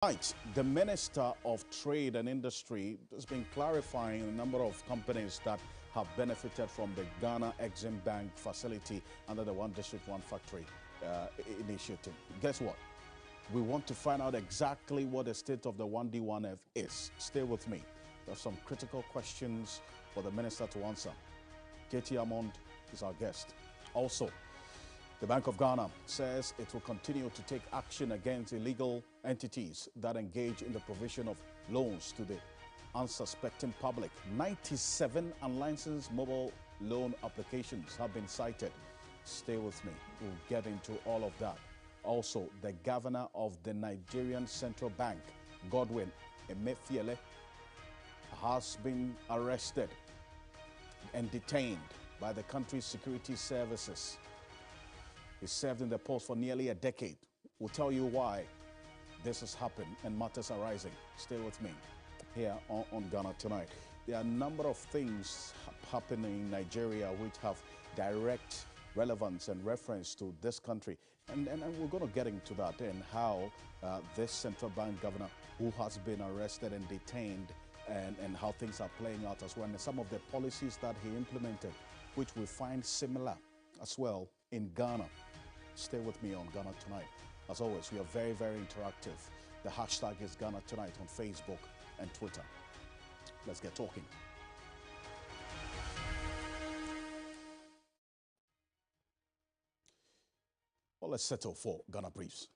Right. The Minister of Trade and Industry has been clarifying a number of companies that have benefited from the Ghana Exim Bank facility under the One District, One Factory initiative. Guess what? We want to find out exactly what the state of the 1D1F is. Stay with me. There are some critical questions for the Minister to answer. Katie Amond is our guest. Also, the Bank of Ghana says it will continue to take action against illegal entities that engage in the provision of loans to the unsuspecting public. 97 unlicensed mobile loan applications have been cited. Stay with me. We'll get into all of that. Also, the governor of the Nigerian Central Bank, Godwin Emefiele, has been arrested and detained by the country's security services. He served in the post for nearly a decade. We'll tell you why this has happened and matters are rising. Stay with me here on Ghana Tonight. There are a number of things happening in Nigeria which have direct relevance and reference to this country. And we're going to get into that and how this central bank governor who has been arrested and detained and how things are playing out as well. And some of the policies that he implemented, which we find similar as well in Ghana. Stay with me on Ghana Tonight. As always, we are very, very interactive. The hashtag is Ghana Tonight on Facebook and Twitter. Let's get talking. Well, let's settle for Ghana Briefs.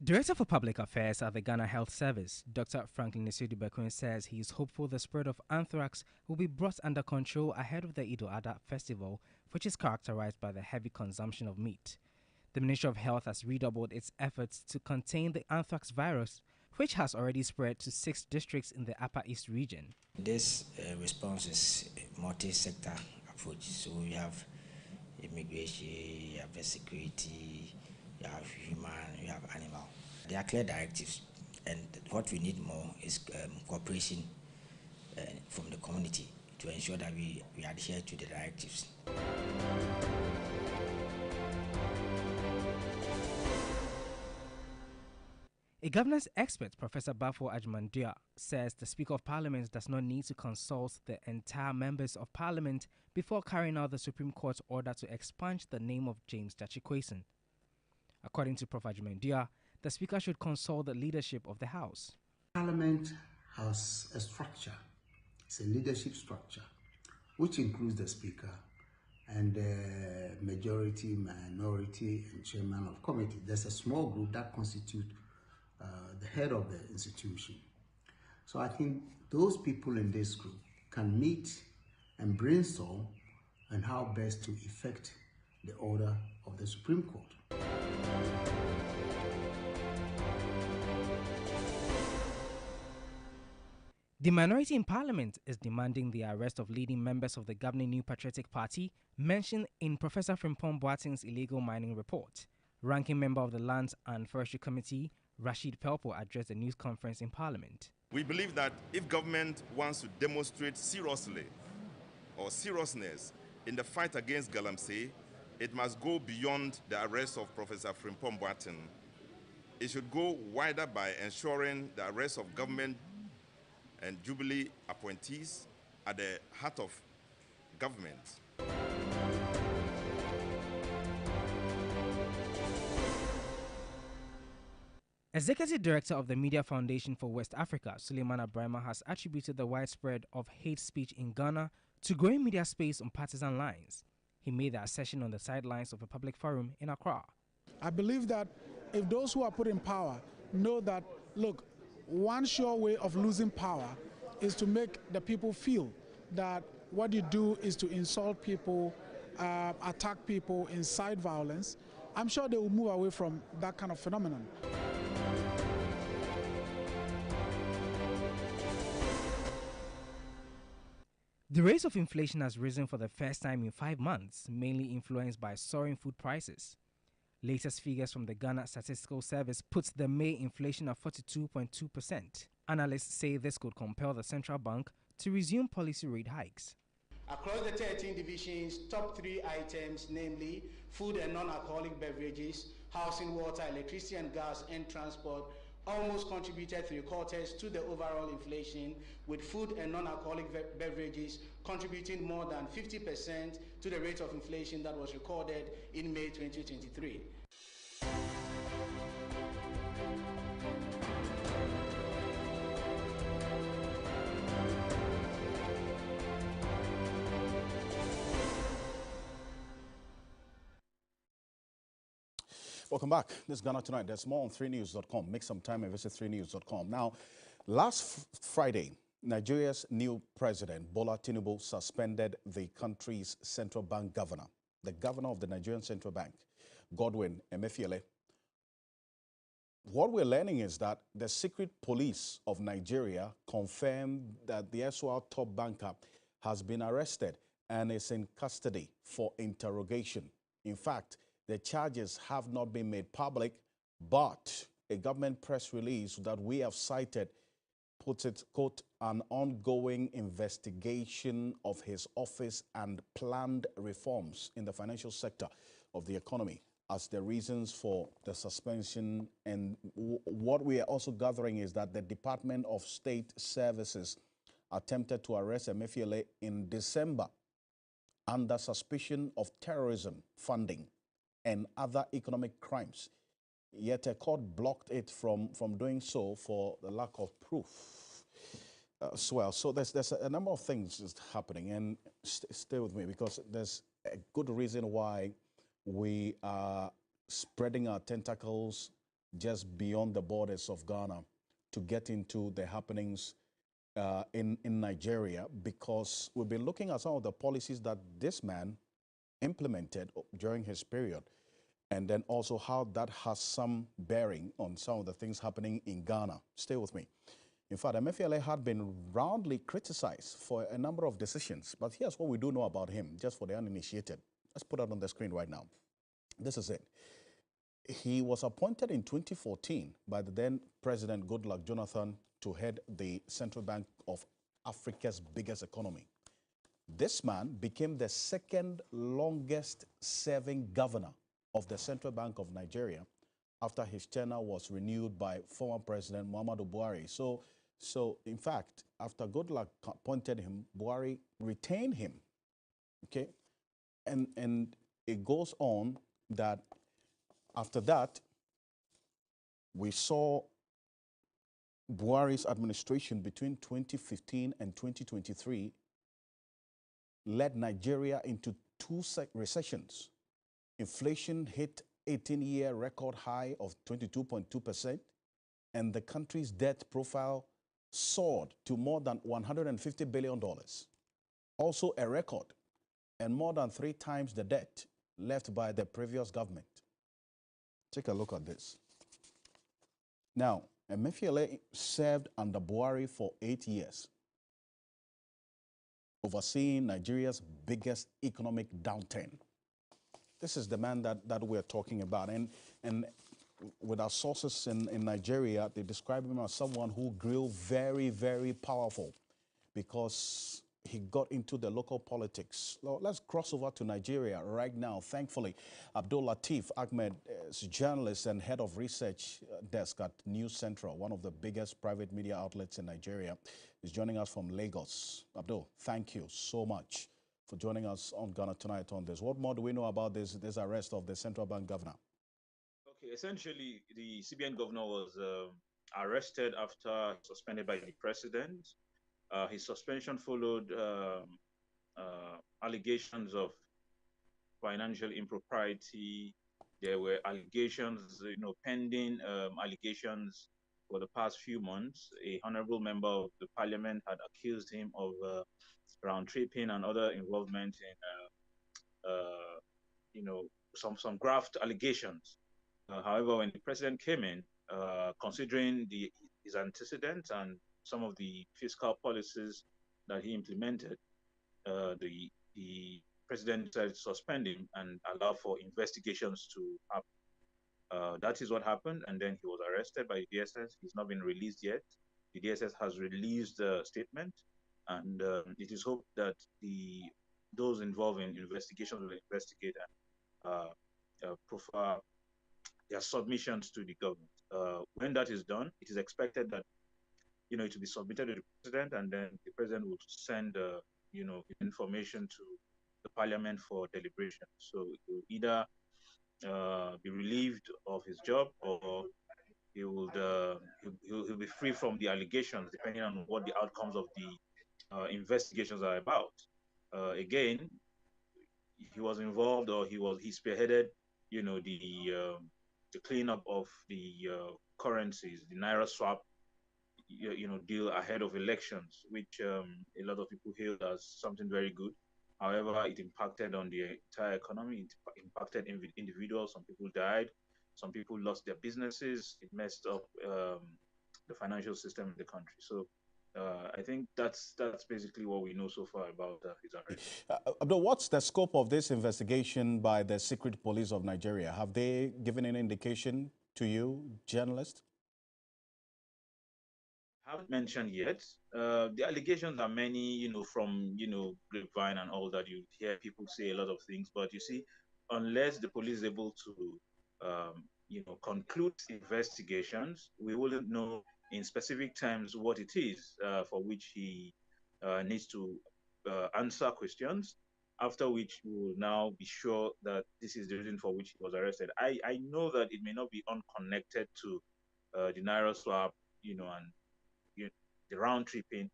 Director for Public Affairs at the Ghana Health Service, Dr. Franklin Nisidu-Bekwin, says he is hopeful the spread of anthrax will be brought under control ahead of the Eid al-Adha festival, which is characterized by the heavy consumption of meat. The Ministry of Health has redoubled its efforts to contain the anthrax virus, which has already spread to 6 districts in the Upper East region. This response is a multi-sector approach. So we have immigration, you have security, you have human, you have animal. There are clear directives, and what we need more is cooperation from the community to ensure that we adhere to the directives. A governance expert, Professor Bafo Ajmandia, says the Speaker of Parliament does not need to consult the entire members of Parliament before carrying out the Supreme Court's order to expunge the name of James Dachi-Quayson. According to Prof. Ajmandia, the Speaker should consult the leadership of the House. Parliament has a structure. It's a leadership structure, which includes the Speaker and the majority, minority, and chairman of committee. There's a small group that constitute the head of the institution. So I think those people in this group can meet and brainstorm on how best to effect the order of the Supreme Court. The minority in Parliament is demanding the arrest of leading members of the governing New Patriotic Party mentioned in Professor Frimpong Boateng's illegal mining report. Ranking member of the Lands and Forestry Committee, Rashid Pelpo, addressed a news conference in Parliament. We believe that if government wants to demonstrate seriously or seriousness in the fight against Galamsey, it must go beyond the arrest of Professor Frimpong Boateng. It should go wider by ensuring the arrest of government and Jubilee appointees at the heart of government. Executive Director of the Media Foundation for West Africa, Suleiman Abrahama, has attributed the widespread of hate speech in Ghana to growing media space on partisan lines. He made the assertion on the sidelines of a public forum in Accra. I believe that if those who are put in power know that, look, one sure way of losing power is to make the people feel that what you do is to insult people, attack people, incite violence, I'm sure they will move away from that kind of phenomenon. The rate of inflation has risen for the first time in 5 months, mainly influenced by soaring food prices. Latest figures from the Ghana Statistical Service puts the May inflation at 42.2%. Analysts say this could compel the central bank to resume policy rate hikes. Across the 13 divisions, top 3 items, namely food and non-alcoholic beverages, housing, water, electricity and gas, and transport, almost contributed 3/4 to the overall inflation, with food and non-alcoholic beverages contributing more than 50% to the rate of inflation that was recorded in May 2023. Welcome back. This is Ghana Tonight. There's more on 3news.com. Make some time and visit 3news.com. Now, last Friday, Nigeria's new president, Bola Tinubu, suspended the country's central bank governor, the governor of the Nigerian Central Bank, Godwin Emefiele. What we're learning is that the secret police of Nigeria confirmed that the SWR top banker has been arrested and is in custody for interrogation. In fact, the charges have not been made public, but a government press release that we have cited puts it, quote, an ongoing investigation of his office and planned reforms in the financial sector of the economy as the reasons for the suspension. And what we are also gathering is that the Department of State Services attempted to arrest Emefiele in December under suspicion of terrorism funding and other economic crimes. Yet a court blocked it from doing so for the lack of proof as well. So there's a number of things just happening, and stay with me because there's a good reason why we are spreading our tentacles just beyond the borders of Ghana to get into the happenings in Nigeria, because we've been looking at some of the policies that this man implemented during his period, and then also how that has some bearing on some of the things happening in Ghana. Stay with me. In fact, Emefiele had been roundly criticized for a number of decisions, but here's what we do know about him, just for the uninitiated. Let's put it on the screen right now. This is it. He was appointed in 2014 by the then President Goodluck Jonathan to head the Central Bank of Africa's biggest economy. This man became the second longest serving governor of the Central Bank of Nigeria after his tenure was renewed by former President Muhammadu Buhari. So in fact, after Goodluck appointed him, Buhari retained him. Okay? And it goes on that after that, we saw Buhari's administration between 2015 and 2023 led Nigeria into two recessions. Inflation hit 18-year record high of 22.2%, and the country's debt profile soared to more than $150 billion. Also a record, and more than 3 times the debt left by the previous government. Take a look at this. Now, Emefiele served under Buhari for 8 years, overseeing Nigeria's biggest economic downturn. This is the man that we're talking about. And with our sources in Nigeria, they describe him as someone who grew very, very powerful because he got into the local politics. Well, let's cross over to Nigeria right now. Thankfully, Abdul Latif Ahmed is a journalist and head of research desk at News Central, one of the biggest private media outlets in Nigeria, is joining us from Lagos. Abdul, thank you so much for joining us on Ghana Tonight on this. What more do we know about this arrest of the central bank governor? Okay, essentially, the CBN governor was arrested after suspended by the president. His suspension followed allegations of financial impropriety. There were allegations, pending allegations for the past few months. A honorable member of the parliament had accused him of round tripping and other involvement in, some graft allegations. However, when the president came in, considering his antecedents and some of the fiscal policies that he implemented, the president decided to suspend him and allow for investigations to happen. That is what happened, and then he was arrested by the DSS. He's not been released yet. The DSS has released a statement, and it is hoped that those involved in investigations will investigate and profile their submissions to the government. When that is done, it is expected that it will be submitted to the president, and then the president will send information to the parliament for deliberation. So it will either be relieved of his job, or he would he'll be free from the allegations, depending on what the outcomes of the investigations are about. Again, he was involved, or he spearheaded, the cleanup of the currencies, the naira swap, deal ahead of elections, which a lot of people hailed as something very good. However, it impacted on the entire economy. It impacted individuals. Some people died. Some people lost their businesses. It messed up the financial system in the country. So I think that's basically what we know so far about his arrest. Abdul, what's the scope of this investigation by the secret police of Nigeria? Have they given any indication to you, journalist? Haven't mentioned yet. The allegations are many, from grapevine and all that. You hear people say a lot of things, but you see, unless the police is able to, conclude investigations, we wouldn't know in specific times what it is for which he needs to answer questions. After which, we will now be sure that this is the reason for which he was arrested. I know that it may not be unconnected to the Naira swap, and the round tripping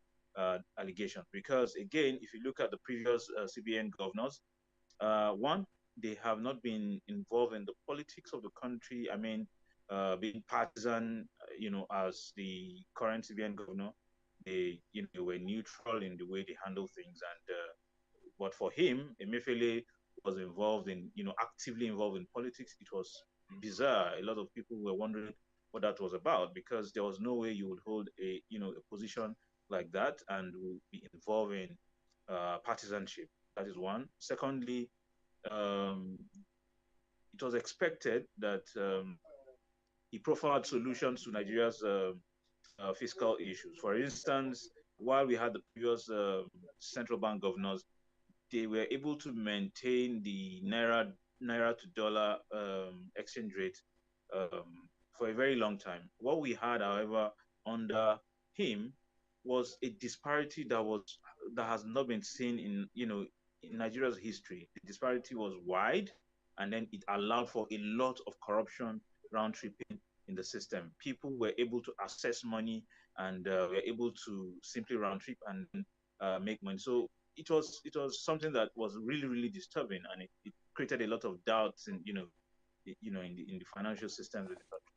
allegations. Because again, if you look at the previous CBN governors, one, they have not been involved in the politics of the country. I mean, being partisan, as the current CBN governor, they were neutral in the way they handle things. And but for him, Emefiele was involved in, actively involved in politics. It was bizarre. A lot of people were wondering what that was about, because there was no way you would hold a position like that and would be involved in partisanship. That is one. Secondly, it was expected that he profiled solutions to Nigeria's fiscal issues. For instance, while we had the previous central bank governors, they were able to maintain the naira to dollar exchange rate for a very long time. What we had, however, under him was a disparity that has not been seen in Nigeria's history. The disparity was wide, and then it allowed for a lot of corruption, round tripping in the system. People were able to access money and were able to simply round trip and make money. So it was something that was really, really disturbing, and it created a lot of doubts in in the financial systems of the country.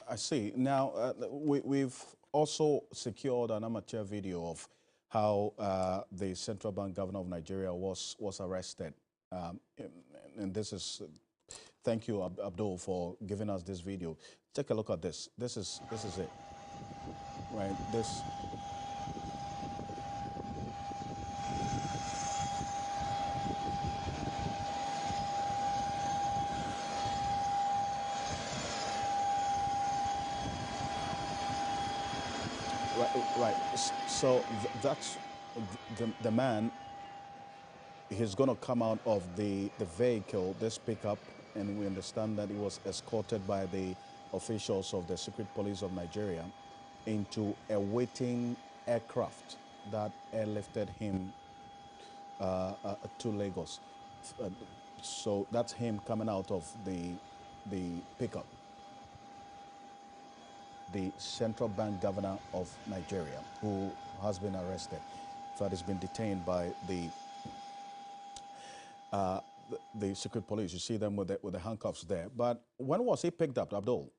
I see. Now, we've also secured an amateur video of how the central bank governor of Nigeria was arrested. And this is, thank you, Abdul, for giving us this video. Take a look at this. This is it, right? This. Right. So that's the man. He's going to come out of the vehicle, this pickup, and we understand that he was escorted by the officials of the secret police of Nigeria into a waiting aircraft that airlifted him to Lagos. So that's him coming out of the pickup. The central bank governor of Nigeria, who has been arrested, that has been detained by the secret police. You see them with the handcuffs there. But when was he picked up, Abdul?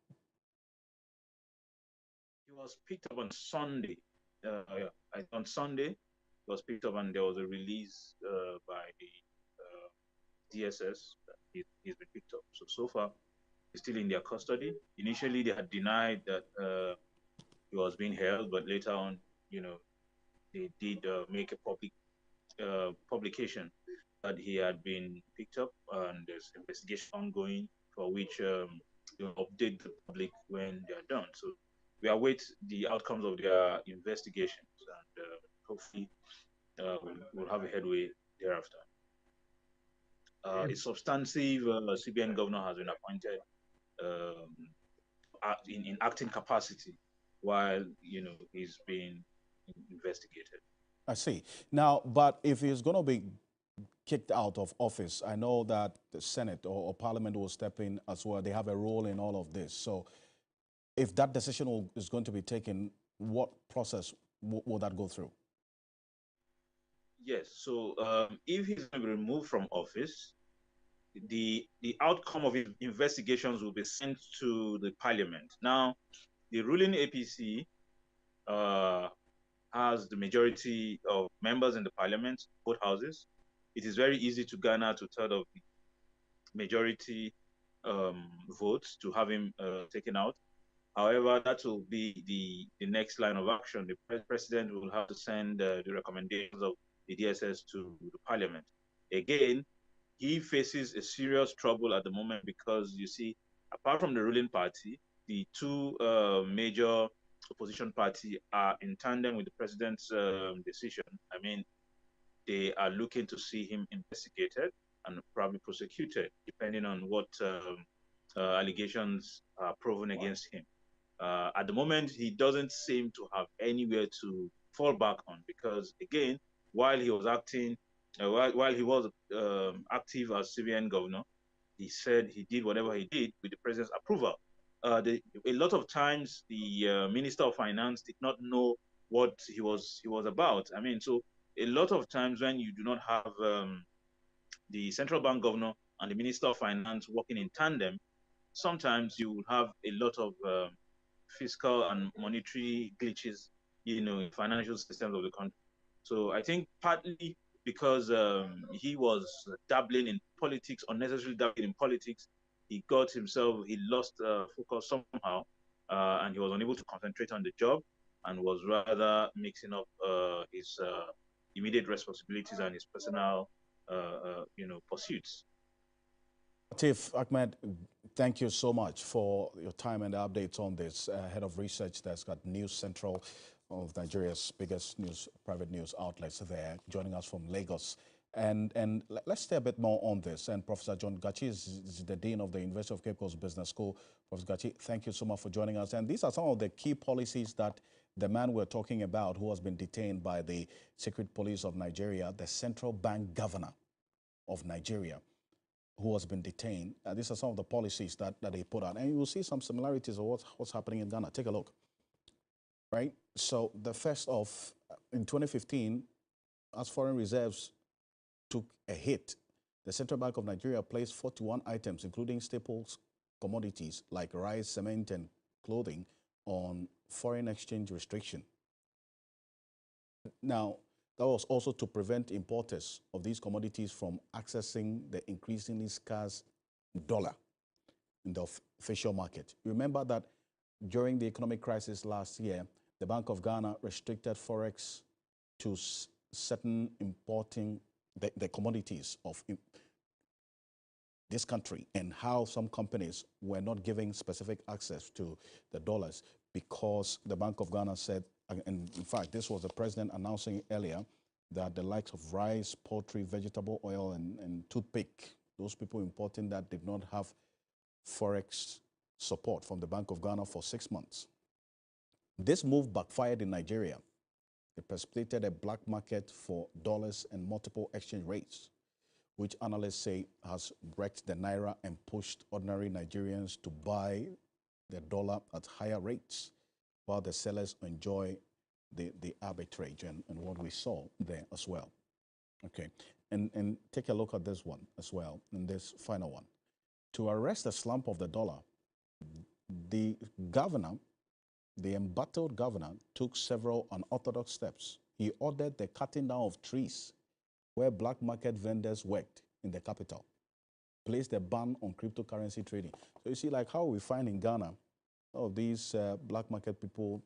He was picked up on Sunday. On Sunday, he was picked up, and there was a release by the DSS that he's been picked up. So far, he's still in their custody. Initially, they had denied that he was being held, but later on, they did make a public publication that he had been picked up, and there's investigation ongoing for which update the public when they are done. So we await the outcomes of their investigations, and hopefully we'll have a headway thereafter. A substantive CBN governor has been appointed in acting capacity while he's being investigated. I see. Now, but if he's going to be kicked out of office, I know that the Senate or Parliament will step in as well. They have a role in all of this. So if that decision is going to be taken, what process will that go through? Yes. So if he's going to be removed from office, the outcome of investigations will be sent to the Parliament. Now, the ruling APC has the majority of members in the Parliament, both houses. It is very easy to garner two-thirds of the majority votes to have him taken out. However, that will be the next line of action. The president will have to send the recommendations of the DSS to the Parliament. Again, he faces a serious trouble at the moment because, you see, apart from the ruling party, the two major opposition party are in tandem with the president's decision. I mean, they are looking to see him investigated and probably prosecuted, depending on what allegations are proven against him. At the moment, he doesn't seem to have anywhere to fall back on because, again, while he was acting, while he was active as CBN governor, he said he did whatever he did with the president's approval. A lot of times, the Minister of Finance did not know what he was about. I mean, so a lot of times when you do not have the central bank governor and the Minister of Finance working in tandem, sometimes you will have a lot of fiscal and monetary glitches, in financial systems of the country. So I think partly because he was dabbling in politics, unnecessarily dabbling in politics, he lost focus somehow, and he was unable to concentrate on the job and was rather mixing up his immediate responsibilities and his personal, pursuits. Latif Ahmed, thank you so much for your time and the updates on this. Head of Research desk at News Central, one of Nigeria's biggest private news outlets there, joining us from Lagos. And let's stay a bit more on this. And Professor John Gachi is the Dean of the University of Cape Coast Business School. Professor Gachi, thank you so much for joining us. And these are some of the key policies that the man we're talking about, who has been detained by the Secret Police of Nigeria, the Central Bank Governor of Nigeria, who has been detained. These are some of the policies that they put out. And you will see some similarities of what's happening in Ghana. Take a look. Right? So the first in 2015, as foreign reserves took a hit, the Central Bank of Nigeria placed 41 items, including staples commodities like rice, cement, and clothing, on foreign exchange restriction. Now, that was also to prevent importers of these commodities from accessing the increasingly scarce dollar in the official market. Remember that during the economic crisis last year, the Bank of Ghana restricted forex to certain importing the commodities of this country, and how some companies were not giving specific access to the dollars because the Bank of Ghana said, and in fact, this was the president announcing earlier, that the likes of rice, poultry, vegetable oil, and toothpick, those people importing that did not have forex support from the Bank of Ghana for 6 months. This move backfired in Nigeria. It precipitated a black market for dollars and multiple exchange rates, which analysts say has wrecked the naira and pushed ordinary Nigerians to buy the dollar at higher rates, while the sellers enjoy the arbitrage and what we saw there as well. Okay, and take a look at this one as well, and this final one. To arrest the slump of the dollar, the governor, the embattled governor, took several unorthodox steps. He ordered the cutting down of trees where black market vendors worked in the capital, placed a ban on cryptocurrency trading. So you see, like how we find in Ghana, all of these black market people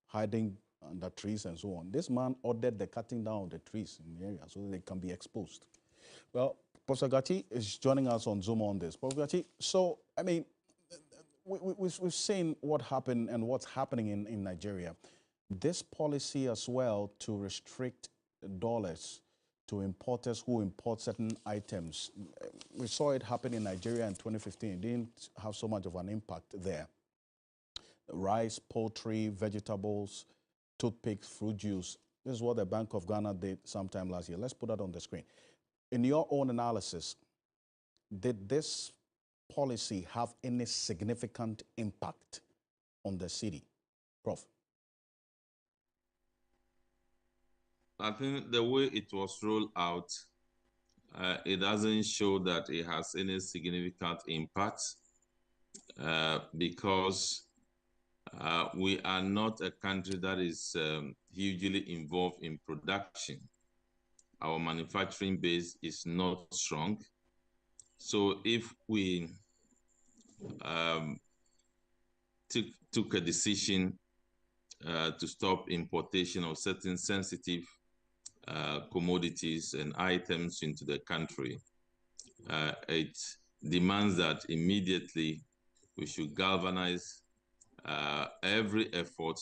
hiding under trees and so on. This man ordered the cutting down of the trees in the area so that they can be exposed. Well, Professor Gachi is joining us on Zoom on this. Professor Gachi, so, I mean, we've seen what happened and what's happening in Nigeria. This policy as well to restrict dollars to importers who import certain items. We saw it happen in Nigeria in 2015. It didn't have so much of an impact there. Rice, poultry, vegetables, toothpicks, fruit juice. This is what the Bank of Ghana did sometime last year. Let's put that on the screen. In your own analysis, did this policy have any significant impact on the city? Prof. I think the way it was rolled out, it doesn't show that it has any significant impact because we are not a country that is hugely involved in production. Our manufacturing base is not strong. So if we took a decision to stop importation of certain sensitive commodities and items into the country, it demands that immediately we should galvanize every effort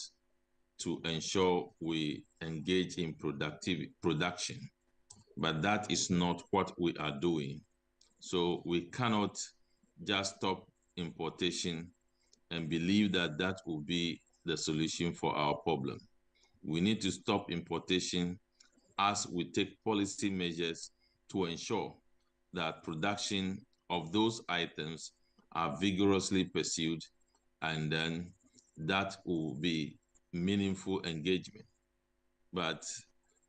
to ensure we engage in production. But that is not what we are doing. So we cannot just stop importation and believe that that will be the solution for our problem. We need to stop importation as we take policy measures to ensure that production of those items are vigorously pursued, and then that will be meaningful engagement. But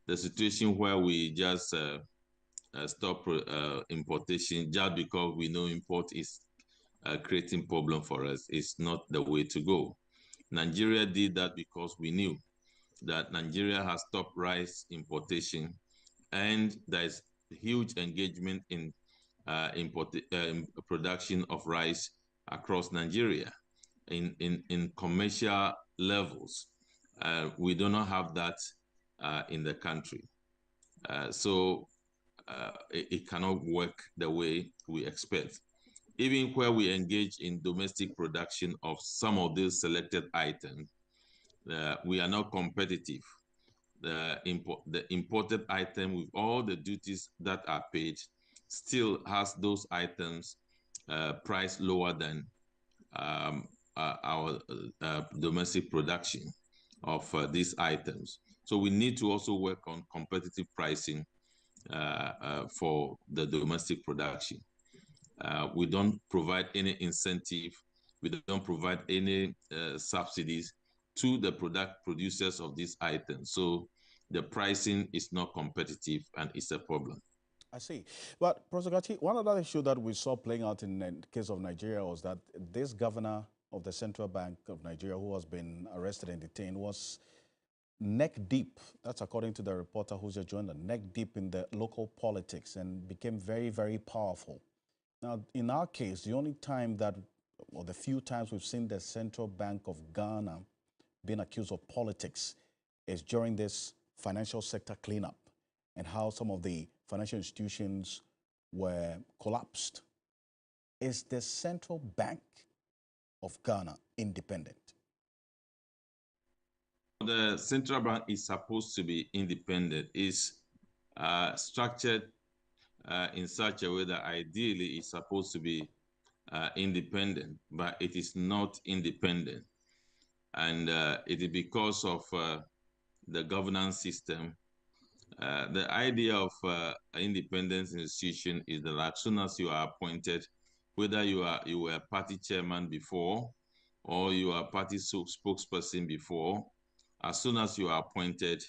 the situation where we just stop importation just because we know import is creating problem for us is not the way to go. Nigeria did that because we knew that Nigeria has stopped rice importation, and there is huge engagement in production of rice across Nigeria in commercial levels. We do not have that in the country. So it cannot work the way we expect. Even where we engage in domestic production of some of these selected items, we are not competitive. The imported item with all the duties that are paid still has those items priced lower than our domestic production of these items. So we need to also work on competitive pricing for the domestic production. We don't provide any incentive. We don't provide any subsidies to the producers of these items. So the pricing is not competitive, and it's a problem. I see. But, Professor Gatti, one other issue that we saw playing out in the case of Nigeria was that this governor of the Central Bank of Nigeria, who has been arrested and detained, was neck deep, that's according to the reporter who's just joined us, neck deep in the local politics and became very, very powerful. Now, in our case, the only time that, or the few times we've seen the Central Bank of Ghana being accused of politics is during this financial sector cleanup and how some of the financial institutions were collapsed. Is the Central Bank of Ghana independent? The Central Bank is supposed to be independent. It's structured in such a way that ideally it's supposed to be independent, but it is not independent. And it is because of the governance system. The idea of an independent institution is that as soon as you are appointed, whether you were a party chairman before or you are a party spokesperson before, as soon as you are appointed,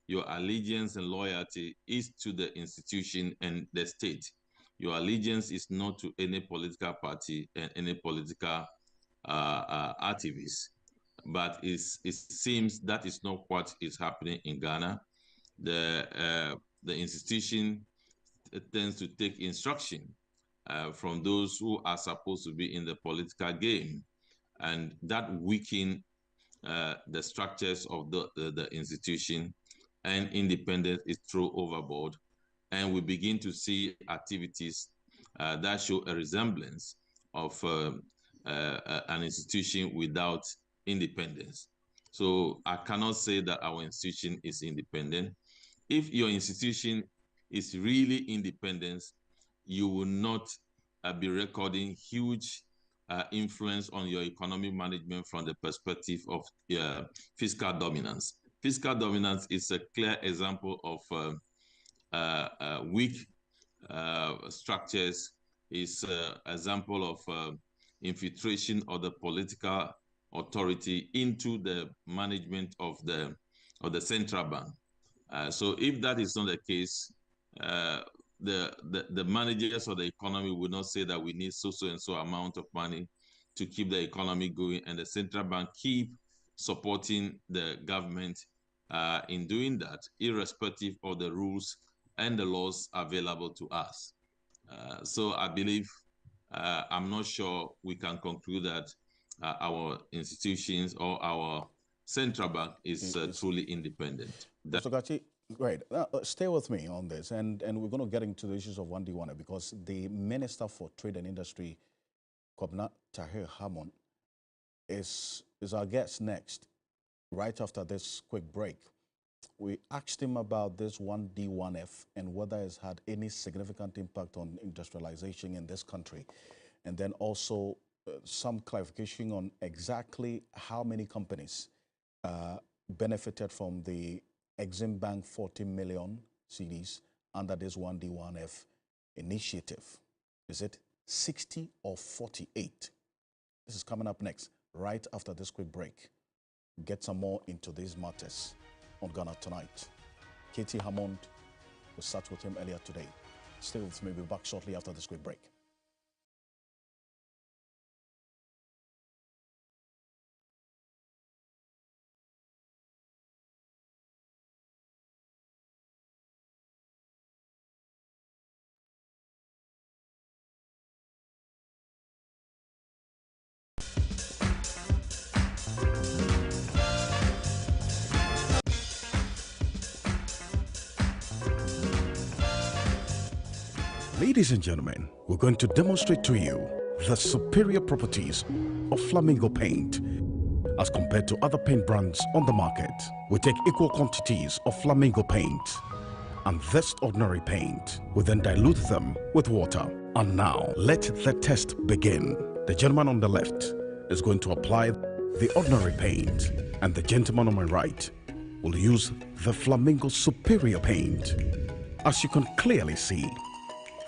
your allegiance and loyalty is to the institution and the state. Your allegiance is not to any political party and any political activist. But it seems that is not what is happening in Ghana. The institution tends to take instruction from those who are supposed to be in the political game, and that weakens the structures of the institution, and independence is thrown overboard. And we begin to see activities that show a resemblance of an institution without independence. So I cannot say that our institution is independent. If your institution is really independent, you will not be recording huge influence on your economic management from the perspective of fiscal dominance. Fiscal dominance is a clear example of weak structures, is an example of infiltration of the political authority into the management of the central bank. So if that is not the case, the managers of the economy would not say that we need so and so amount of money to keep the economy going, and the central bank keep supporting the government in doing that, irrespective of the rules and the laws available to us. So I believe, I'm not sure we can conclude that our institutions or our central bank is truly independent. Mr. Gachi, great. Stay with me on this, and we're going to get into the issues of 1D1 because the Minister for Trade and Industry, Kobna Tahir Hammond, is our guest next, right after this quick break. We asked him about this 1D1F and whether it's had any significant impact on industrialization in this country, and then also some clarification on exactly how many companies benefited from the Exim Bank 40 million CDs under this 1D1F initiative. Is it 60 or 48? This is coming up next, right after this quick break. Get some more into these matters on Ghana Tonight. Katie Hammond, we sat with him earlier today. Stay with me, we'll be back shortly after this quick break. Ladies and gentlemen, we're going to demonstrate to you the superior properties of Flamingo paint as compared to other paint brands on the market. We take equal quantities of Flamingo paint and this ordinary paint. We then dilute them with water. And now, let the test begin. The gentleman on the left is going to apply the ordinary paint, and the gentleman on my right will use the Flamingo superior paint. As you can clearly see,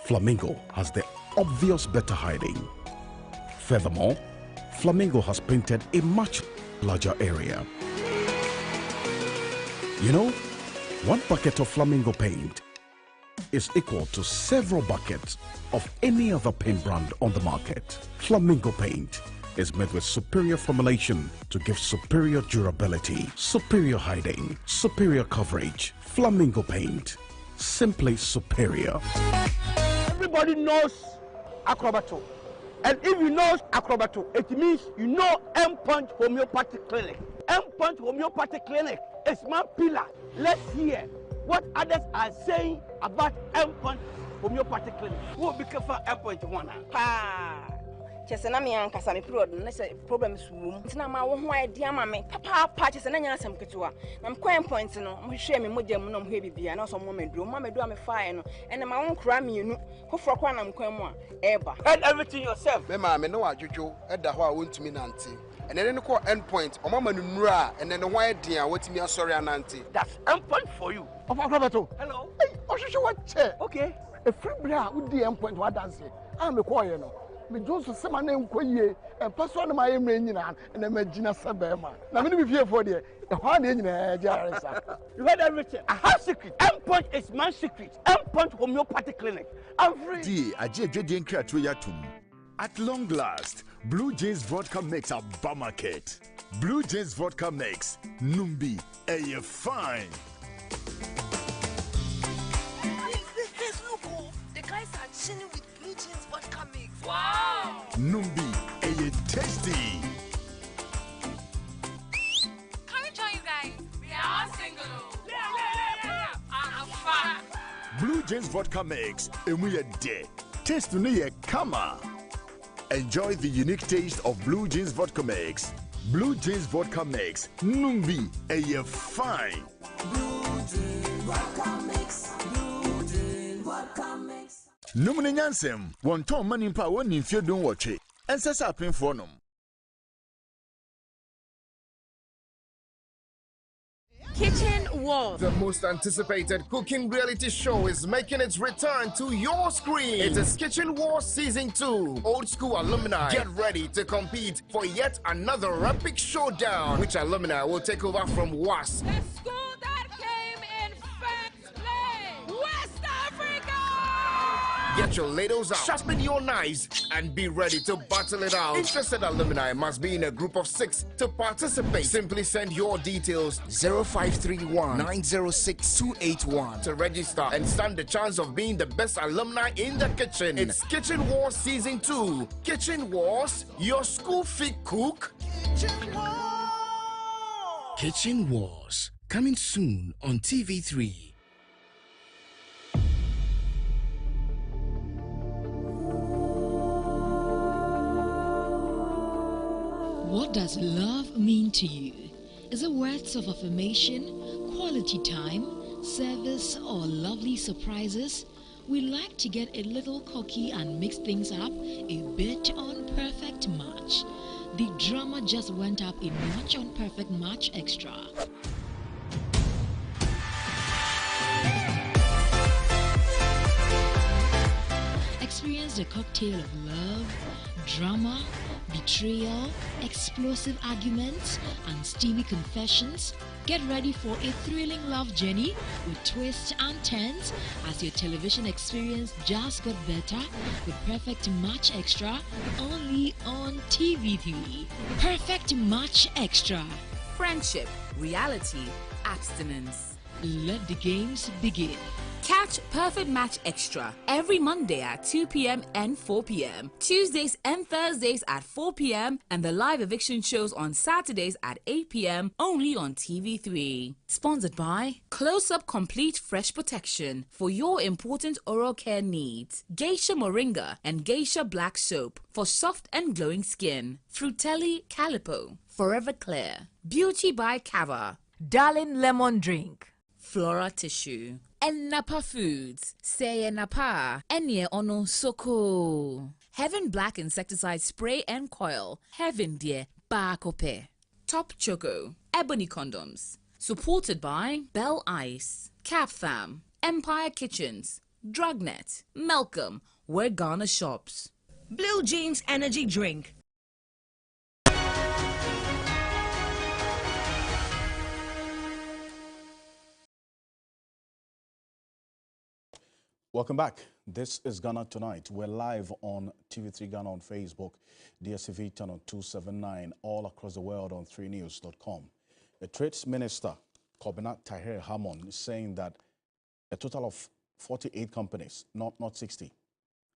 Flamingo has the obvious better hiding. Furthermore, Flamingo has painted a much larger area. You know, one bucket of Flamingo paint is equal to several buckets of any other paint brand on the market. Flamingo paint is made with superior formulation to give superior durability, superior hiding, superior coverage. Flamingo paint, simply superior. Everybody knows Acrobato. And if you know Acrobato, it means you know M-Punch Homeopathy Clinic. M-Punch Homeopathy Clinic is my pillar. Let's hear what others are saying about M-Punch Homeopathy Clinic. Who will be careful M-Punch one? Chesena mi ankasa me period no say problem suwum ntina ma wo ho idea ma me papa chesena nya asem ketewa na mkwan point no mo hwe me mogya mu no mo he bibia na so mo meduro me fae no ene ma won kra mienu hofro kwa na mkwan mu a eba head everything yourself me ma me no adwodwo eda ho a wontumi nante ene ne ko end point o mama nuru a ene ne ho idea watimi asori anante. That's end point for you of Acrobato. Hello hey ohwehwe what che okay e free bra wo di end point wa dance am me call you no me Johnson sema na enkoyie e paso na ma yemre nyina na magina sebema na me no be for there e ho na nyina jaresa. You heard everything. I have secret. M-Punch is my secret. M-Punch Homeopathy Clinic. I'm free. Die aje dwedien krato yatum. At long last, Blue Jays Vodka makes a bummer kit. Blue Jays Vodka makes Numbi a fine. The guys are chilling with Blue Jays Vodka mix. Wow! Numbi a tasty. Can we join you guys? We are all single. Yeah. I'm fine. Blue Jays Vodka mix and we are dead. Taste to me a kama. A enjoy the unique taste of Blue Jeans Vodka Mix. Blue Jeans Vodka Mix. Numbi, fine. Blue Jeans Vodka Mix. Blue Jeans Vodka Mix. Numuni nyansem, wonton manimpa woni mfie don wotwe. Ensesa apemfo nom. Kitchen Wars. The most anticipated cooking reality show is making its return to your screen. It is Kitchen Wars Season 2. Old school alumni get ready to compete for yet another epic showdown. Which alumni will take over from WAS? The school that came in first place, West Africa! Get your ladles out, sharpen your knives, and be ready to battle it out. Interested alumni must be in a group of 6 to participate. Simply send your details 0531 906 281 to register and stand the chance of being the best alumni in the kitchen. It's Kitchen Wars Season 2. Kitchen Wars, your school feed cook. Kitchen Wars. Kitchen Wars, coming soon on TV3. What does love mean to you? Is it words of affirmation, quality time, service, or lovely surprises? We like to get a little cocky and mix things up a bit on Perfect Match. The drama just went up a notch on Perfect Match Extra. Experience the cocktail of love, drama, betrayal, explosive arguments, and steamy confessions. Get ready for a thrilling love journey with twists and turns as your television experience just got better with Perfect Match Extra only on TV3. Perfect Match Extra. Friendship, reality, abstinence. Let the games begin. Catch Perfect Match Extra every Monday at 2 p.m. and 4 p.m. Tuesdays and Thursdays at 4 p.m. and the live eviction shows on Saturdays at 8 p.m. only on TV3. Sponsored by Close Up Complete Fresh Protection for your important oral care needs. Geisha Moringa and Geisha Black Soap for soft and glowing skin. Frutelli Calipo, Forever Clear. Beauty by Cava. Darling Lemon Drink. Flora Tissue. Enapa Foods, Say Enapa, Enye Ono Soko. Heaven Black Insecticide Spray and Coil, Heaven Dear, Bakope. Top Choco, Ebony Condoms. Supported by Bell Ice, Capfam, Empire Kitchens, Drugnet, Malcolm, where Ghana shops. Blue Jeans Energy Drink. Welcome back. This is Ghana Tonight. We're live on TV3 Ghana on Facebook, DSTV channel 279, all across the world on 3news.com. The Trades Minister, Kobina Tahir Hamon, is saying that a total of 48 companies, not 60,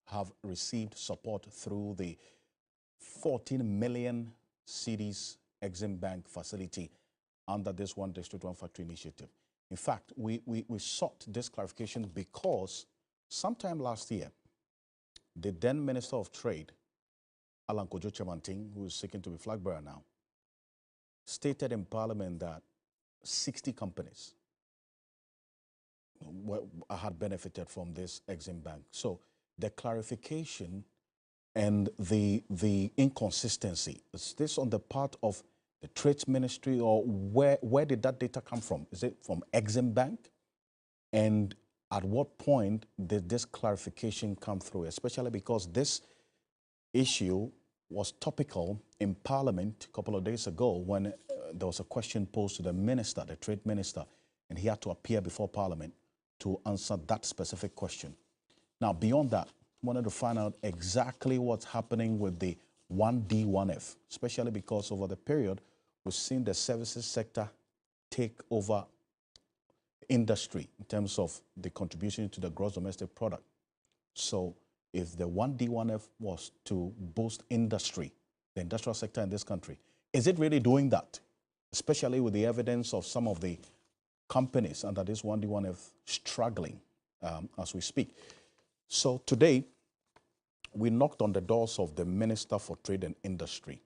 have received support through the 14 million cedis Exim Bank facility under this One District, One Factory initiative. In fact, we sought this clarification because sometime last year, the then Minister of Trade, Alan Kojo Chemanting, who is seeking to be flag bearer now, stated in Parliament that 60 companies had benefited from this Exim Bank. So the clarification and the inconsistency, is this on the part of the Trade Ministry, or where did that data come from? Is it from Exim Bank? And at what point did this clarification come through, especially because this issue was topical in Parliament a couple of days ago when there was a question posed to the minister, the Trade Minister, and he had to appear before Parliament to answer that specific question. Now, beyond that, I wanted to find out exactly what's happening with the 1D, 1F, especially because over the period, we've seen the services sector take over industry in terms of the contribution to the gross domestic product. So if the 1D, 1F was to boost industry, the industrial sector in this country, is it really doing that? Especially with the evidence of some of the companies under this 1D, 1F struggling as we speak. So today, we knocked on the doors of the Minister for Trade and Industry,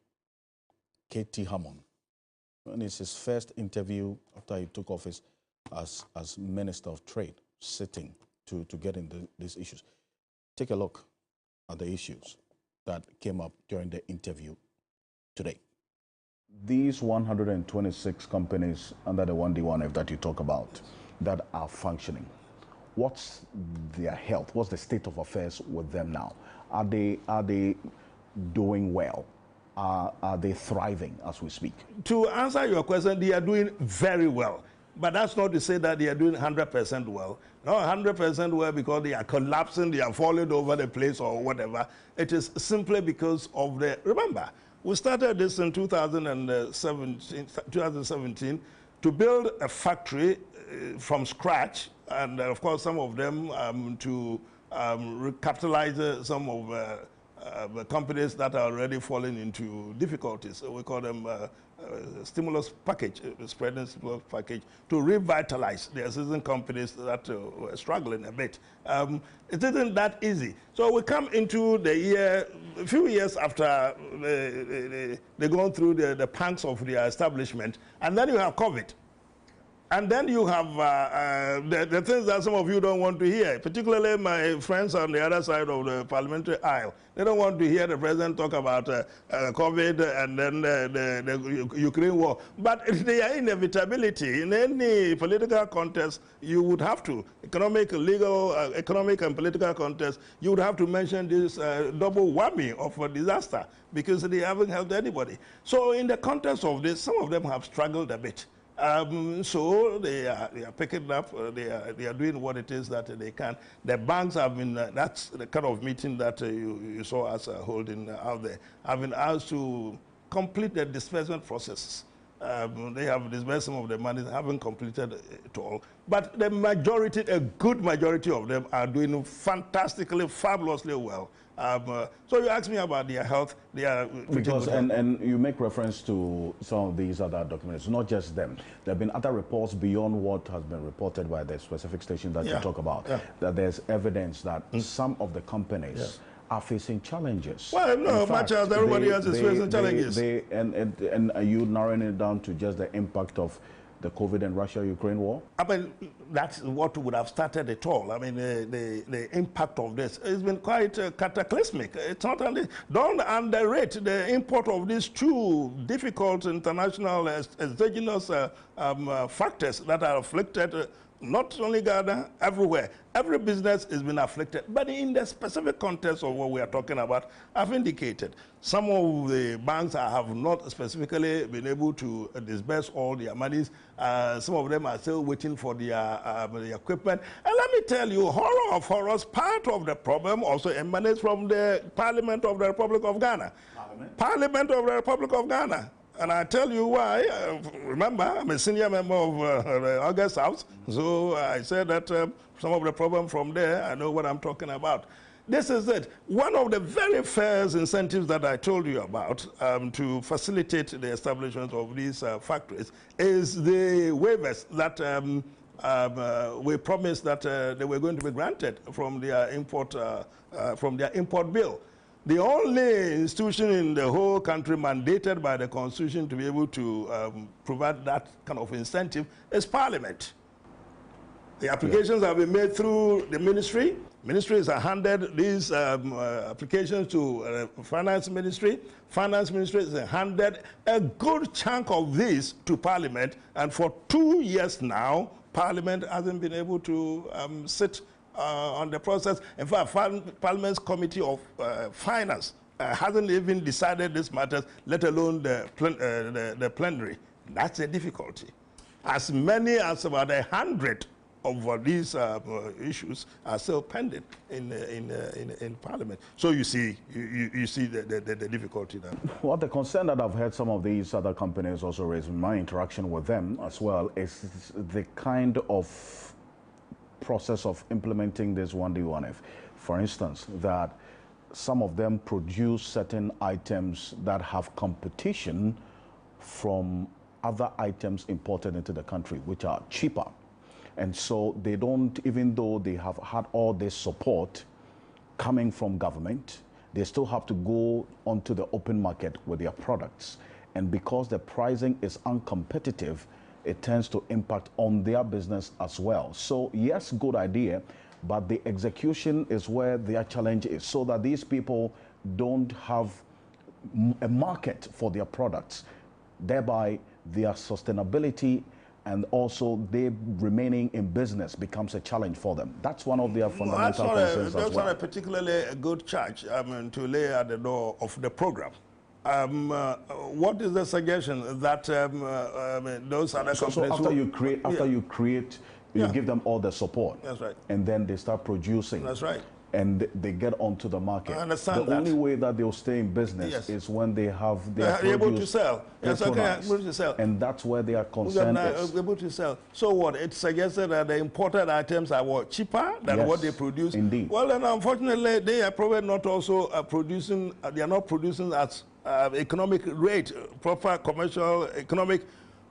K.T. Hammond. And it's his first interview after he took office as Minister of Trade, sitting to get into these issues. Take a look at the issues that came up during the interview today. These 126 companies under the 1D1F that you talk about that are functioning, what's their health? What's the state of affairs with them now? Are they doing well? Are they thriving as we speak? To answer your question, they are doing very well. But that's not to say that they are doing 100% well. Not 100% well because they are collapsing, they are falling over the place or whatever. It is simply because of the... Remember, we started this in 2017 to build a factory from scratch, and of course some of them to recapitalize some of the companies that are already falling into difficulties. So we call them stimulus package, spreading stimulus package, to revitalize the existing companies that were struggling a bit. It isn't that easy. So we come into the year, a few years after they've gone through the pangs of their establishment, and then you have COVID. And then you have the things that some of you don't want to hear, particularly my friends on the other side of the parliamentary aisle. They don't want to hear the president talk about COVID and then the Ukraine war. But there are inevitability. In any political contest, you would have to, economic and political contest, you would have to mention this double whammy of a disaster because they haven't helped anybody. So in the context of this, some of them have struggled a bit. So they are picking up, they are doing what it is that they can. The banks have been, that's the kind of meeting that you saw us holding out there, have been asked to complete the disbursement processes. They have disbursed some of the money, haven't completed it all. But the majority, a good majority of them are doing fantastically, fabulously well. So you asked me about their health. They are because and you make reference to some of these other documents, not just them. There have been other reports beyond what has been reported by the specific station that you talk about. That there's evidence that some of the companies are facing challenges. Well, no, much as everybody else is facing challenges. And are you narrowing it down to just the impact of the COVID and Russia-Ukraine war? I mean, that's what would have started it all. I mean, the impact of this has been quite cataclysmic. It's not only, don't underrate the import of these two difficult international exogenous factors that are afflicted not only Ghana, everywhere. Every business has been afflicted. But in the specific context of what we are talking about, I've indicated some of the banks have not specifically been able to disburse all their monies. Some of them are still waiting for their equipment. And let me tell you, horror of horrors, part of the problem also emanates from the Parliament of the Republic of Ghana. Parliament of the Republic of Ghana. And I tell you why. Remember, I'm a senior member of the August House, so I said that some of the problem from there, I know what I'm talking about. This is it. One of the very first incentives that I told you about to facilitate the establishment of these factories is the waivers that we promised that they were going to be granted from their import bill. The only institution in the whole country mandated by the Constitution to be able to provide that kind of incentive is Parliament. The applications have been made through the ministry. Ministries are handed these applications to Finance Ministry. Finance Ministry has handed a good chunk of this to Parliament, and for 2 years now, Parliament hasn't been able to sit on the process. In fact, Parliament's Committee of Finance hasn't even decided this matter, let alone the plenary. That's a difficulty. As many as about 100 of these issues are still pending in Parliament. So you see, you see the difficulty there. Well, the concern that I've heard some of these other companies also raise in my interaction with them as well is the kind of process of implementing this 1D1F. For instance, that some of them produce certain items that have competition from other items imported into the country, which are cheaper. And so they don't, even though they have had all this support coming from government they still have to go onto the open market with their products. And because the pricing is uncompetitive, it tends to impact on their business as well. So yes, good idea, but the execution is where their challenge is, so that these people don't have a market for their products, thereby their sustainability and also they remaining in business becomes a challenge for them. That's one of their fundamental concerns as well. That's not a particularly good charge to lay at the door of the program. What is the suggestion that those other companies? So after you create, you give them all the support. That's right. And then they start producing. That's right. And they get onto the market. I understand the only way that they'll stay in business is when they have their they're able to sell. Yes, okay, able to sell. And that's where their concern is. Able to sell. So what? It suggested that the imported items are what, cheaper than what they produce. Indeed. Well, then unfortunately, they are probably not also producing. They are not producing at economic rate, proper commercial economic.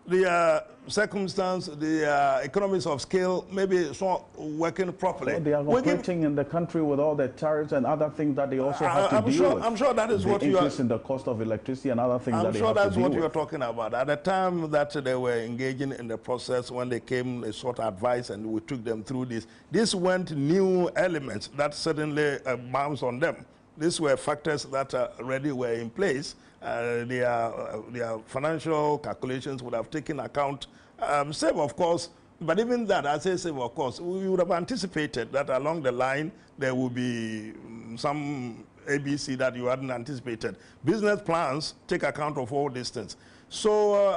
The circumstance, the economies of scale, maybe it's not working properly. Well, they are operating in the country with all the tariffs and other things that they also have to deal with. I'm sure that is what you are... increase in the cost of electricity and other things that they have to deal with. I'm sure that's what you are talking about. At the time that they were engaging in the process, when they came, they sought advice and we took them through this. This weren't new elements that suddenly bounce on them. These were factors that already were in place. Their financial calculations would have taken account, save of course, but even that, I say save of course, we would have anticipated that along the line there would be some ABC that you hadn't anticipated. Business plans take account of all these things. So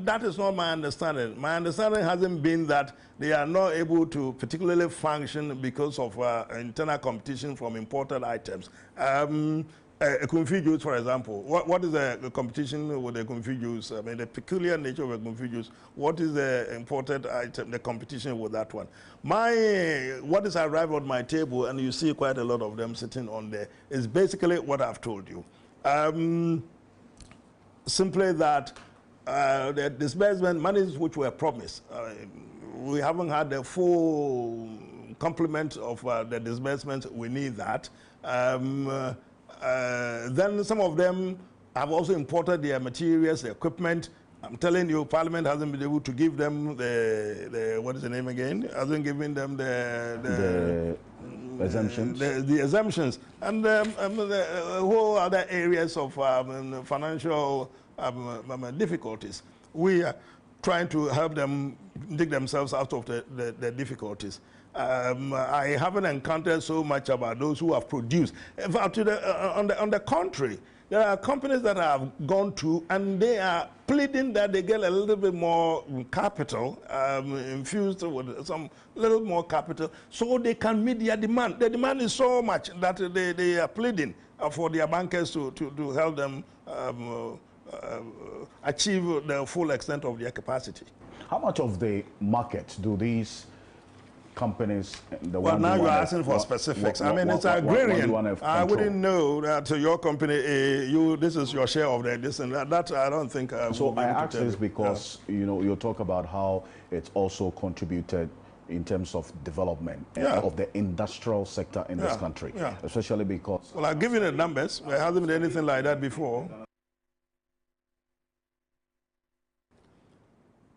that is not my understanding. My understanding hasn't been that they are not able to particularly function because of internal competition from imported items. Confit juice, for example. What is the competition with the confit juice? I mean, the peculiar nature of a confit juice. What is the imported item, the competition with that one? What is arrived on my table, and you see quite a lot of them sitting on there, is basically what I've told you. Simply that the disbursement monies which were promised, we haven't had the full complement of the disbursement. We need that. Then some of them have also imported their materials, the equipment. I'm telling you, Parliament hasn't been able to give them the what is the name again? Hasn't given them the exemptions. The exemptions. And the whole other areas of financial difficulties. We are trying to help them dig themselves out of the difficulties. I haven't encountered so much about those who have produced. In fact, on the contrary, there are companies that have gone to and they are pleading that they get a little bit more capital, infused with some little more capital, so they can meet their demand. The demand is so much that they are pleading for their bankers to help them achieve the full extent of their capacity. How much of the market do these companies, well, now you're asking for specifics. I mean, it's agrarian. I wouldn't know that to your company, this is your share of this and that. I don't think. So I ask this because you talk about how it's also contributed in terms of development of the industrial sector in this country, especially because. Well, I've given you the numbers. There hasn't been anything like that before.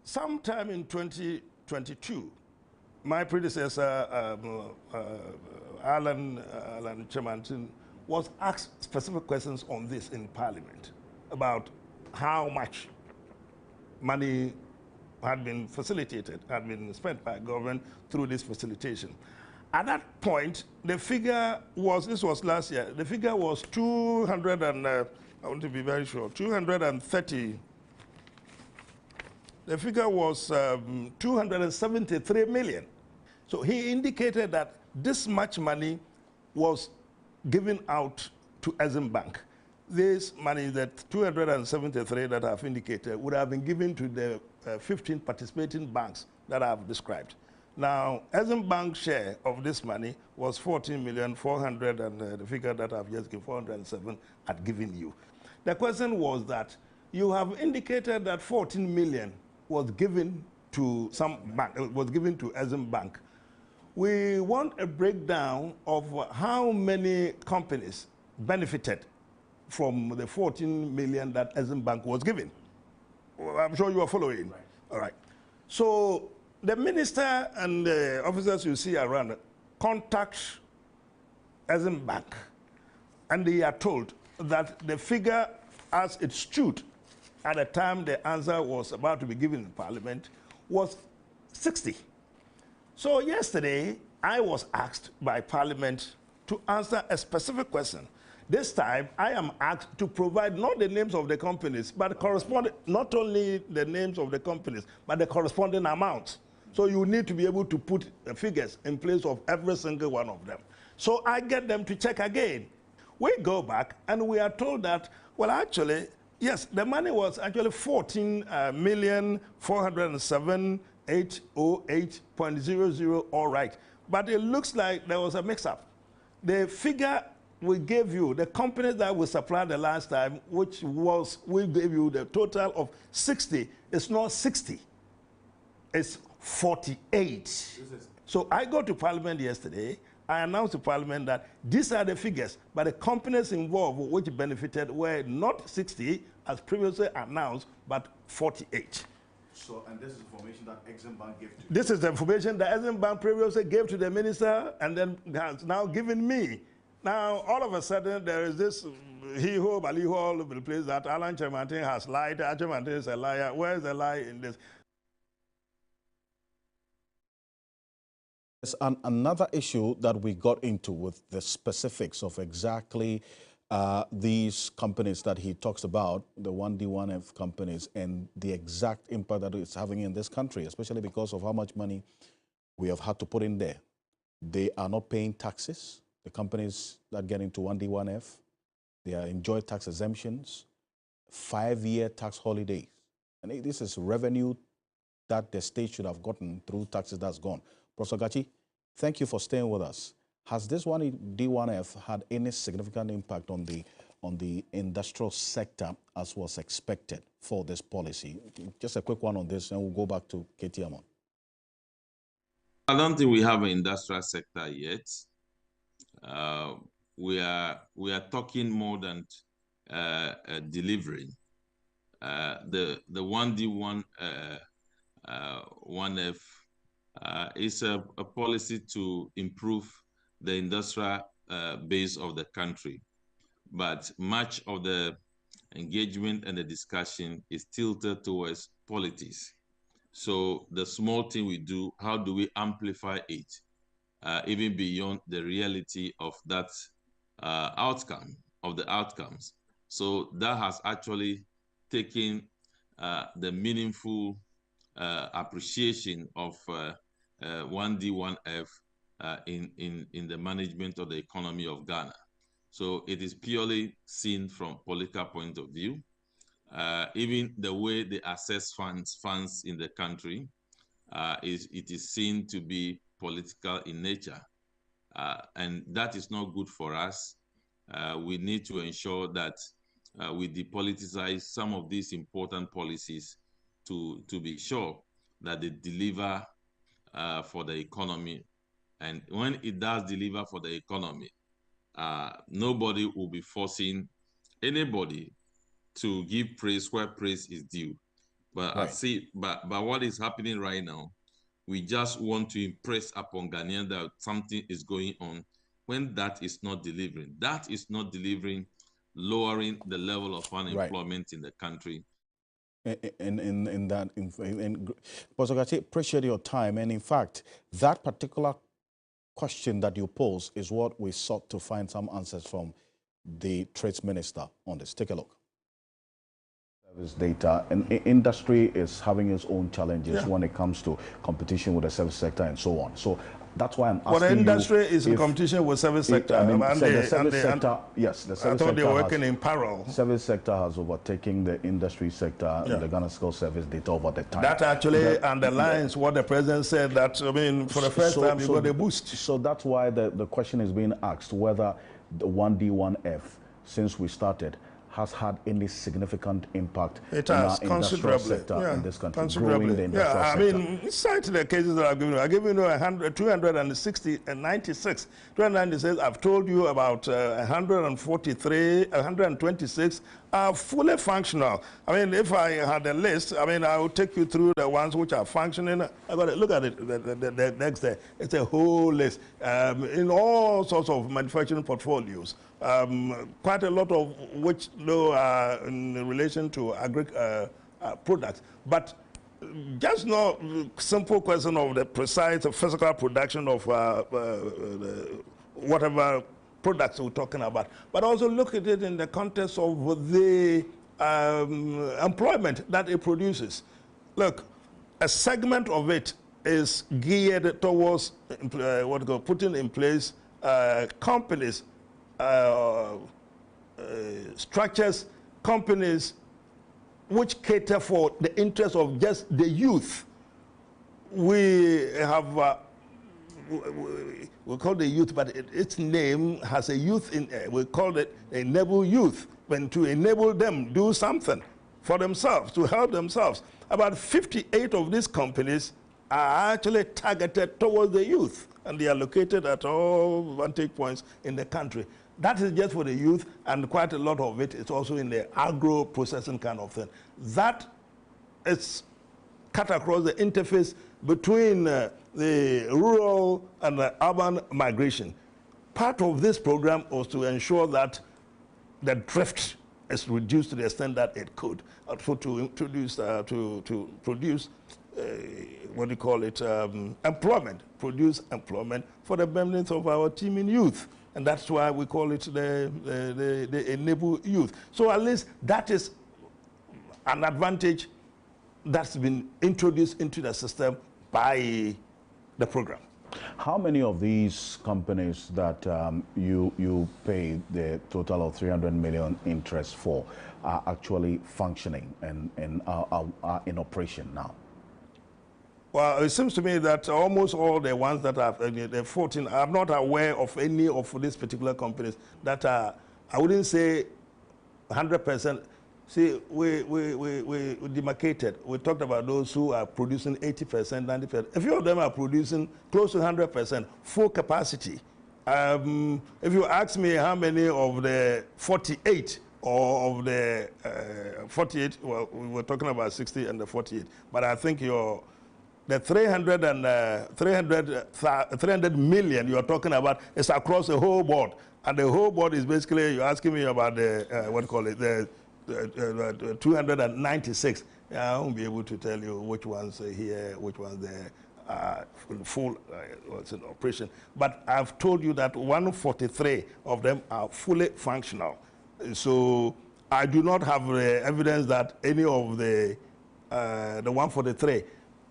Sometime in 2022. My predecessor, Alan Chemantin, was asked specific questions on this in Parliament about how much money had been facilitated, had been spent by government through this facilitation. At that point, the figure was, this was last year, the figure was 200 and, I want to be very sure, 230. The figure was 273 million. So he indicated that this much money was given out to Exim Bank. This money, that 273 that I've indicated, would have been given to the 15 participating banks that I've described. Now, Exim Bank's share of this money was 14,400,000, and the figure that I've just given, 407, had given you. The question was that you have indicated that 14 million was given to some bank, was given to Exim Bank. We want a breakdown of how many companies benefited from the 14 million that Exim Bank was given. Well, I'm sure you are following. Right. All right. So the minister and the officers you see around contact Exim Bank, and they are told that the figure as it stood at the time the answer was about to be given in Parliament was 60. So yesterday, I was asked by Parliament to answer a specific question. This time, I am asked to provide not the names of the companies, but not only the names of the companies, but the corresponding amounts. So you need to be able to put the figures in place of every single one of them. So I get them to check again. We go back and we are told that, well, actually, yes, the money was actually 14,407,808.00, all right. But it looks like there was a mix-up. The figure we gave you, the companies that we supplied the last time, which was, we gave you the total of 60, it's not 60, it's 48. So I go to Parliament yesterday, I announced to Parliament that these are the figures, but the companies involved which benefited were not 60, as previously announced, but 48. So, and this is information that Exim Bank gave to you? This is the information that Exim Bank previously gave to the minister and then has now given me. Now, all of a sudden, there is this he-ho, baliho all over the place that Alan Chemantin has lied. Chemantin is a liar. Where is the lie in this? There's another issue that we got into with the specifics of exactly these companies that he talks about, the 1D1F companies, and the exact impact that it's having in this country, especially because of how much money we have had to put in there. They are not paying taxes. The companies that get into 1D1F, they enjoy tax exemptions, 5-year tax holidays. And this is revenue that the state should have gotten through taxes that's gone. Professor Gachi, thank you for staying with us. Has this 1D1F had any significant impact on the industrial sector as was expected for this policy? Just a quick one on this, and we'll go back to Katie Amon. I don't think we have an industrial sector yet. We are talking more than delivering. The 1D1F is a policy to improve the industrial base of the country, but much of the engagement and the discussion is tilted towards politics. So the small thing we do, how do we amplify it, even beyond the reality of that outcomes? So that has actually taken the meaningful appreciation of 1D1F in the management of the economy of Ghana. So it is purely seen from political point of view. Even the way they assess funds in the country, it is seen to be political in nature. And that is not good for us. We need to ensure that we depoliticize some of these important policies to be sure that they deliver for the economy. And when it does deliver for the economy, nobody will be forcing anybody to give praise where praise is due. But right. I see, but what is happening right now, we just want to impress upon Ghanaians that something is going on when that is not delivering. That is not delivering, lowering the level of unemployment in the country. Professor Gachi, appreciate your time. And in fact, that particular question that you pose is what we sought to find some answers from the Trades Minister on this. Take a look. Service data, and industry is having its own challenges when it comes to competition with the service sector and so on. So that's why I'm asking you. Well, the industry is in competition with service sector. The service sector, yes, the service sector. I thought they were working in parallel. Service sector has overtaken the industry sector and the Ghana Skill Service data over the time. That actually underlines what the president said, that, I mean, for the first time, you got a boost. So that's why the question is being asked whether the 1D1F, since we started, has had any significant impact in our industrial sector in this country, growing the industrial sector? I mean, cite the cases that I've given you. I've given you 260 and 96. 296, I've told you about 143, 126 are fully functional. I mean, if I had a list, I mean, I would take you through the ones which are functioning. I got to look at it. The next day, it's a whole list in all sorts of manufacturing portfolios. Quite a lot of which though are in relation to products, but just not simple question of the precise physical production of whatever products we're talking about, but also look at it in the context of the employment that it produces. Look, a segment of it is geared towards putting in place companies, structures, companies which cater for the interests of just the youth. We have we call the youth, but its name has a youth in it. We call it enable youth, when to enable them do something for themselves, to help themselves. About 58 of these companies are actually targeted towards the youth, and they are located at all vantage points in the country. That is just for the youth, and quite a lot of it is also in the agro-processing kind of thing. That is cut across the interface between the rural and the urban migration. Part of this program was to ensure that the drift is reduced to the extent that it could, to produce employment, produce employment for the benefit of our teeming youth. And that's why we call it the enable youth. So at least that is an advantage that's been introduced into the system by the program. How many of these companies that you pay the total of 300 million interest for are actually functioning and are in operation now? Well, it seems to me that almost all the ones that are the 14, I'm not aware of any of these particular companies that are, I wouldn't say 100%. See, we demarcated. We talked about those who are producing 80%, 90%. A few of them are producing close to 100%, full capacity. If you ask me how many of the 48 or of the 48, well, we were talking about 60 and the 48, but I think the 300 million you're talking about is across the whole board. And the whole board is basically, you're asking me about the, the 296. I won't be able to tell you which ones are here, which ones there are full what's in operation. But I've told you that 143 of them are fully functional. So I do not have evidence that any of the 143,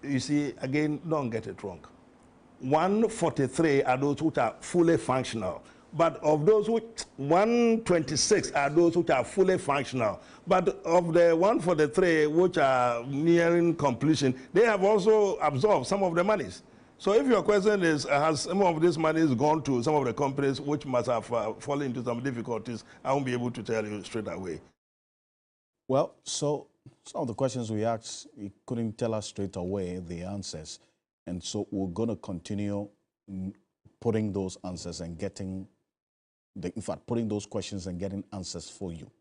you see, again, don't get it wrong. 143 are those which are fully functional. But of those, 126 are those which are fully functional. But of the 143 which are nearing completion, they have also absorbed some of the monies. So if your question is, has some of this money gone to some of the companies which must have fallen into some difficulties, I won't be able to tell you straight away. Well, so some of the questions we asked, he couldn't tell us straight away the answers. And so we're going to continue putting those answers and getting, in fact, putting those questions and getting answers for you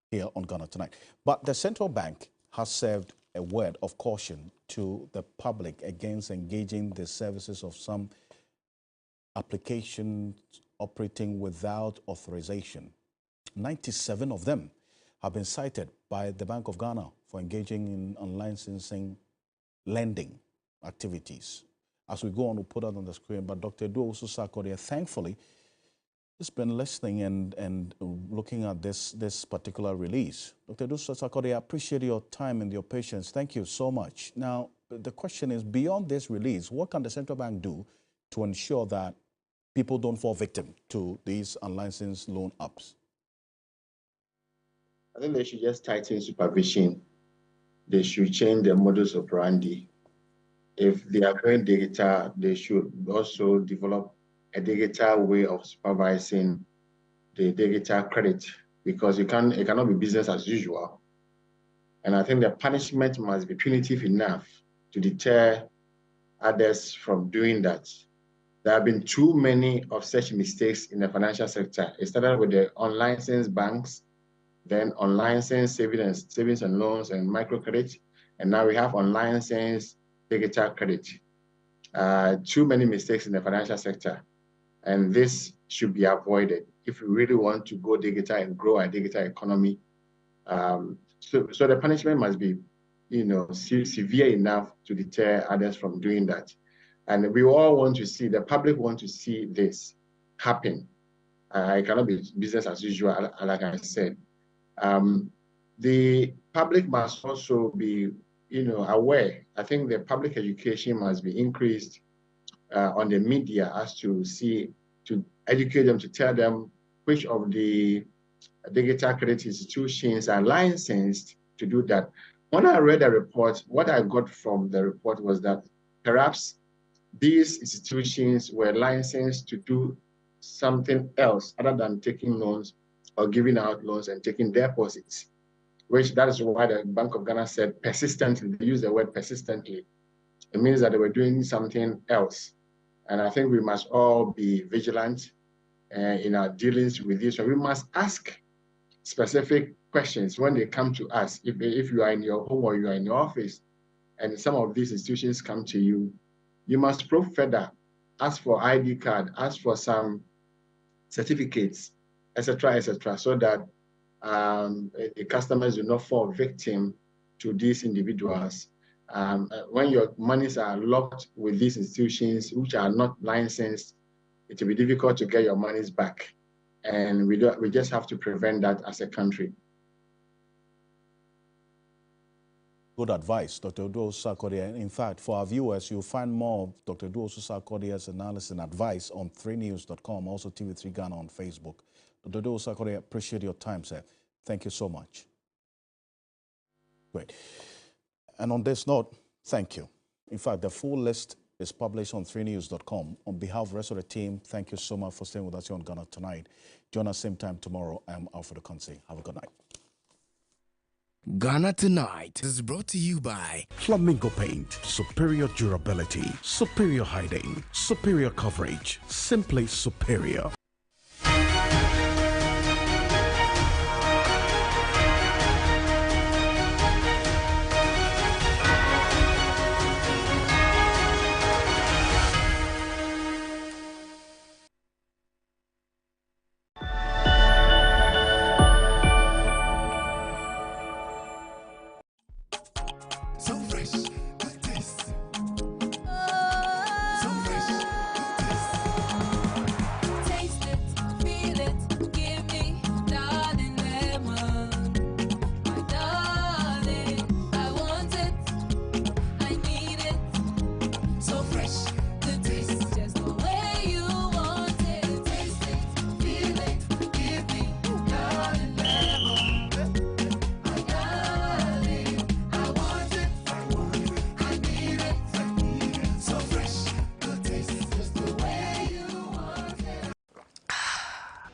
here on Ghana Tonight. But the central bank has served a word of caution to the public against engaging the services of some applications operating without authorization. 97 of them have been cited by the Bank of Ghana for engaging in unlicensing lending activities. As we go on, we'll put that on the screen, but Dr. Edu Sarkodie, thankfully, has been listening and looking at this particular release. Dr. Edu Sarkodie, I appreciate your time and your patience. Thank you so much. Now, the question is, beyond this release, what can the central bank do to ensure that people don't fall victim to these unlicensed loan apps? I think they should just tighten supervision. They should change their modus operandi. If they are going digital, they should also develop a digital way of supervising the digital credit because it cannot be business as usual. And I think the punishment must be punitive enough to deter others from doing that. There have been too many of such mistakes in the financial sector. It started with the unlicensed banks, then unlicensed savings and loans and microcredit, and now we have unlicensed digital credit. Too many mistakes in the financial sector, and this should be avoided if we really want to go digital and grow our digital economy. So the punishment must be, severe enough to deter others from doing that. And we all want to see, the public want to see this happen. It cannot be business as usual, like I said. The public must also be, aware. I think the public education must be increased on the media as to educate them, to tell them which of the digital credit institutions are licensed to do that. When I read the report, what I got from the report was that perhaps these institutions were licensed to do something else other than taking loans or giving out loans and taking deposits, which that is why the Bank of Ghana said persistently, they use the word persistently. It means that they were doing something else. And I think we must all be vigilant in our dealings with this. So we must ask specific questions when they come to us. If you are in your home or you are in your office and some of these institutions come to you, you must probe further, ask for ID card, ask for some certificates, etc., so that the customers do not fall victim to these individuals. When your monies are locked with these institutions which are not licensed, it will be difficult to get your monies back. And we just have to prevent that as a country. Good advice, Dr. Udo-Sarkodie. In fact, for our viewers, you'll find more of Dr. Udo-Sarkodie's analysis and advice on 3news.com, also TV3 Ghana on Facebook. Dr. Udo-Sarkodie, appreciate your time, sir. Thank you so much. Great. And on this note, thank you. In fact, the full list is published on 3news.com. On behalf of the rest of the team, thank you so much for staying with us here on Ghana Tonight. Join us same time tomorrow. I'm Alfred Ocansey. Have a good night. Ghana Tonight is brought to you by Flamingo Paint. Superior durability, superior hiding, superior coverage, simply superior.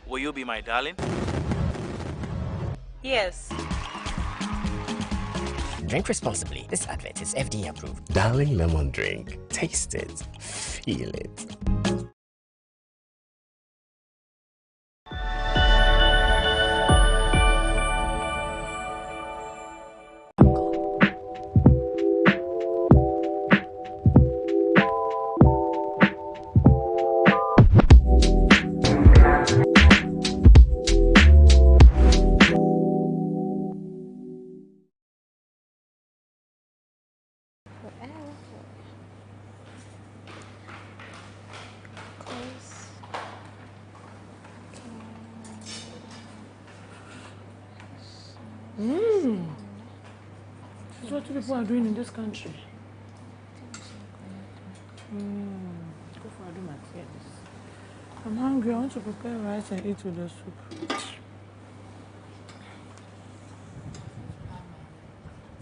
Will you be my darling? Yes. Drink responsibly. This advert is FDA approved. Darling lemon drink. Taste it. Feel it. That's what people are doing in this country. Go for do my things. I'm hungry. I want to prepare rice and eat with the soup.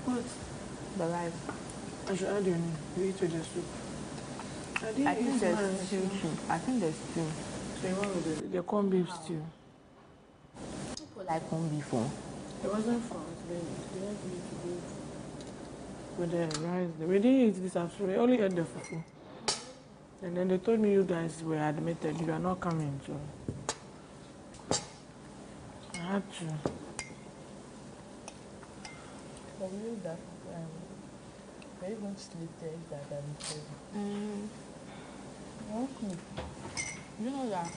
What? The rice. I should add your name. You eat with the soup. I think there's stew too. I think there's stew. So you want with the corned beef stew? like home before. It wasn't fun. They didn't eat it with the rice. We didn't eat this after. We only ate the fufu. And then they told me you guys were admitted. You are not coming, so I had to. But we knew that we're even sleep there that I'm Mm. okay. You know that